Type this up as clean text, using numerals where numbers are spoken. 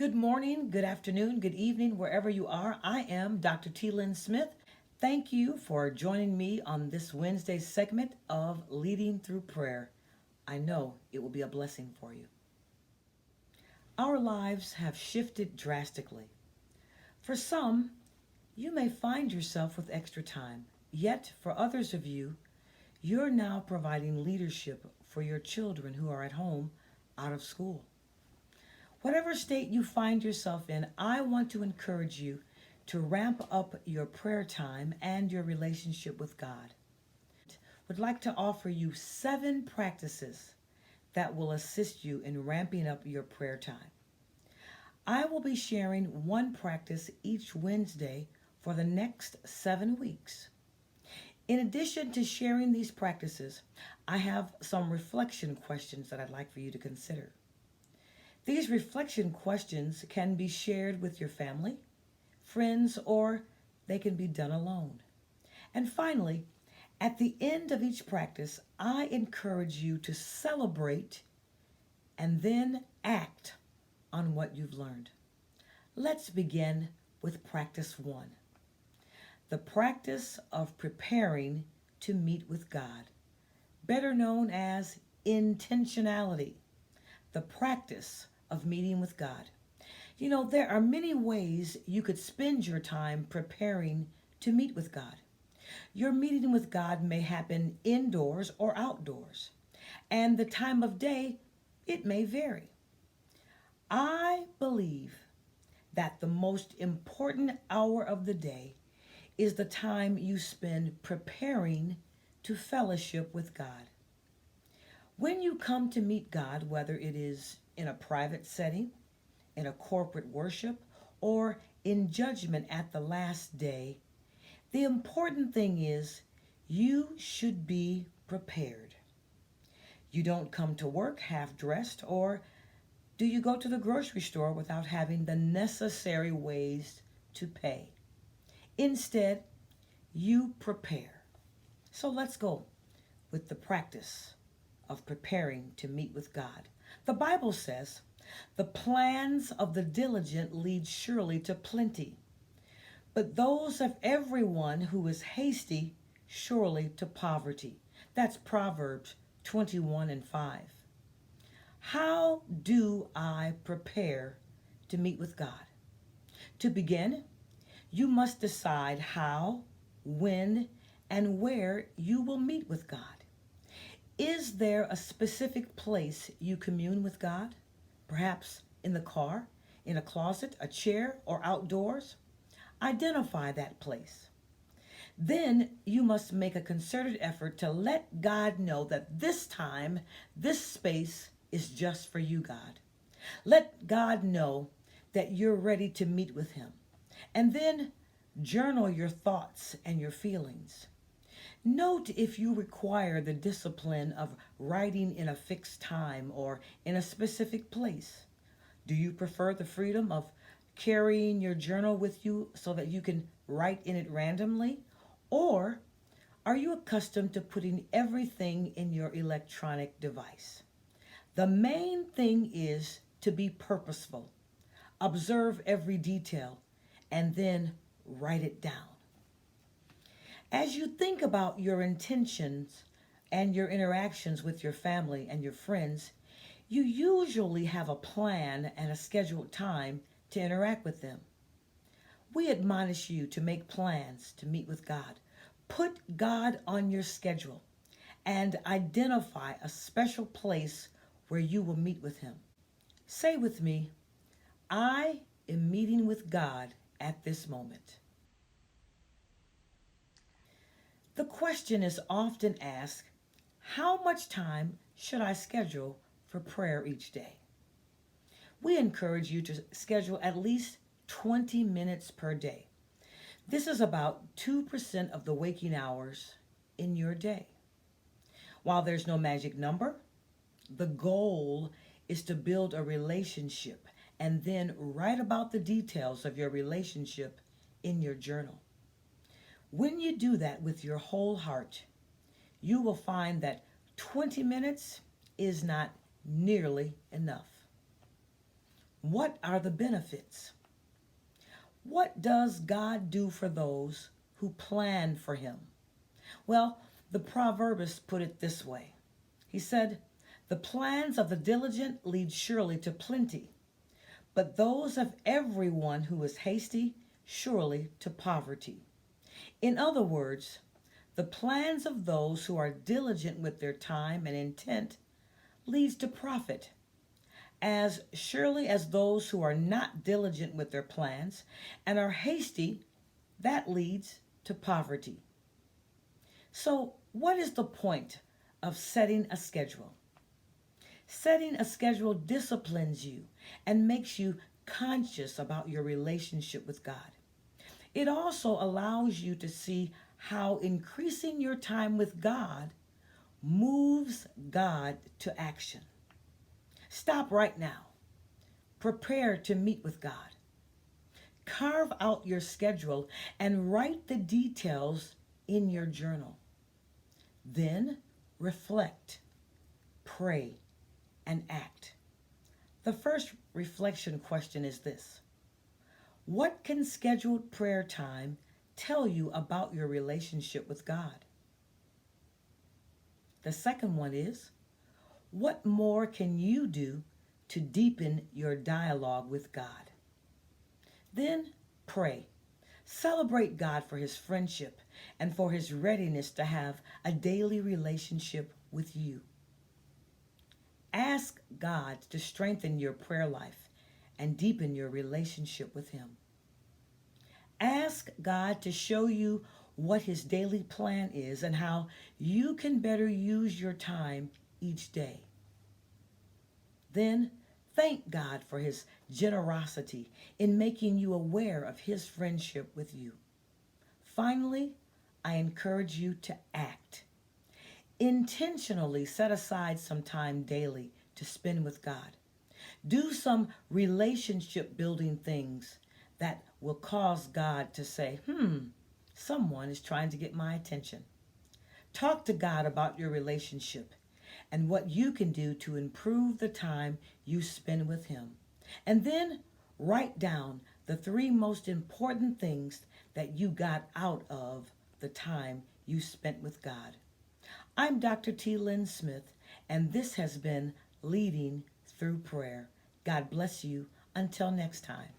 Good morning, good afternoon, good evening, wherever you are. I am Dr. Lynn Smith. Thank you for joining me on this Wednesday segment of Leading Through Prayer. I know it will be a blessing for you. Our lives have shifted drastically. For some, you may find yourself with extra time. Yet, for others of you, you're now providing leadership for your children who are at home out of school. Whatever state you find yourself in, I want to encourage you to ramp up your prayer time and your relationship with God. I would like to offer you 7 practices that will assist you in ramping up your prayer time. I will be sharing one practice each Wednesday for the next 7 weeks. In addition to sharing these practices, I have some reflection questions that I'd like for you to consider. These reflection questions can be shared with your family, friends, or they can be done alone. And finally, at the end of each practice, I encourage you to celebrate and then act on what you've learned. Let's begin with practice 1. The practice of preparing to meet with God, better known as intentionality. The practice of meeting with God. You know, there are many ways you could spend your time preparing to meet with God. Your meeting with God may happen indoors or outdoors, and the time of day, it may vary. I believe that the most important hour of the day is the time you spend preparing to fellowship with God. When you come to meet God, whether it is in a private setting, in a corporate worship, or in judgment at the last day, the important thing is you should be prepared. You don't come to work half-dressed, or do you go to the grocery store without having the necessary ways to pay? Instead, you prepare. So let's go with the practice of preparing to meet with God. The Bible says, "The plans of the diligent lead surely to plenty, but those of everyone who is hasty surely to poverty." That's Proverbs 21:5. How do I prepare to meet with God? To begin, you must decide how, when, and where you will meet with God. Is there a specific place you commune with God? Perhaps in the car, in a closet, a chair, or outdoors? Identify that place. Then you must make a concerted effort to let God know that this time, this space is just for you, God. Let God know that you're ready to meet with Him. And then journal your thoughts and your feelings. Note if you require the discipline of writing in a fixed time or in a specific place. Do you prefer the freedom of carrying your journal with you so that you can write in it randomly? Or are you accustomed to putting everything in your electronic device? The main thing is to be purposeful. Observe every detail and then write it down. As you think about your intentions and your interactions with your family and your friends, you usually have a plan and a scheduled time to interact with them. We admonish you to make plans to meet with God. Put God on your schedule and identify a special place where you will meet with Him. Say with me, I am meeting with God at this moment. The question is often asked, how much time should I schedule for prayer each day? We encourage you to schedule at least 20 minutes per day. This is about 2% of the waking hours in your day. While there's no magic number, the goal is to build a relationship and then write about the details of your relationship in your journal. When you do that with your whole heart, you will find that 20 minutes is not nearly enough. what are the benefits? What does God do for those who plan for him? Well, the proverbist put it this way. He said, "The plans of the diligent lead surely to plenty, but those of everyone who is hasty surely to poverty." In other words, the plans of those who are diligent with their time and intent leads to profit, as surely as those who are not diligent with their plans and are hasty, that leads to poverty. So, what is the point of setting a schedule? Setting a schedule disciplines you and makes you conscious about your relationship with God. It also allows you to see how increasing your time with God moves God to action. Stop right now. Prepare to meet with God. Carve out your schedule and write the details in your journal. Then reflect, pray, and act. The first reflection question is this: what can scheduled prayer time tell you about your relationship with God? The second one is, what more can you do to deepen your dialogue with God? Then pray. Celebrate God for his friendship and for his readiness to have a daily relationship with you. Ask God to strengthen your prayer life and deepen your relationship with him. Ask God to show you what his daily plan is and how you can better use your time each day. Then thank God for his generosity in making you aware of his friendship with you. Finally, I encourage you to act. Intentionally set aside some time daily to spend with God. Do some relationship building things that will cause God to say, someone is trying to get my attention. Talk to God about your relationship and what you can do to improve the time you spend with him. And then write down the 3 most important things that you got out of the time you spent with God. I'm Dr. T. Lynn Smith, and this has been Leading Through Prayer. God bless you. Until next time.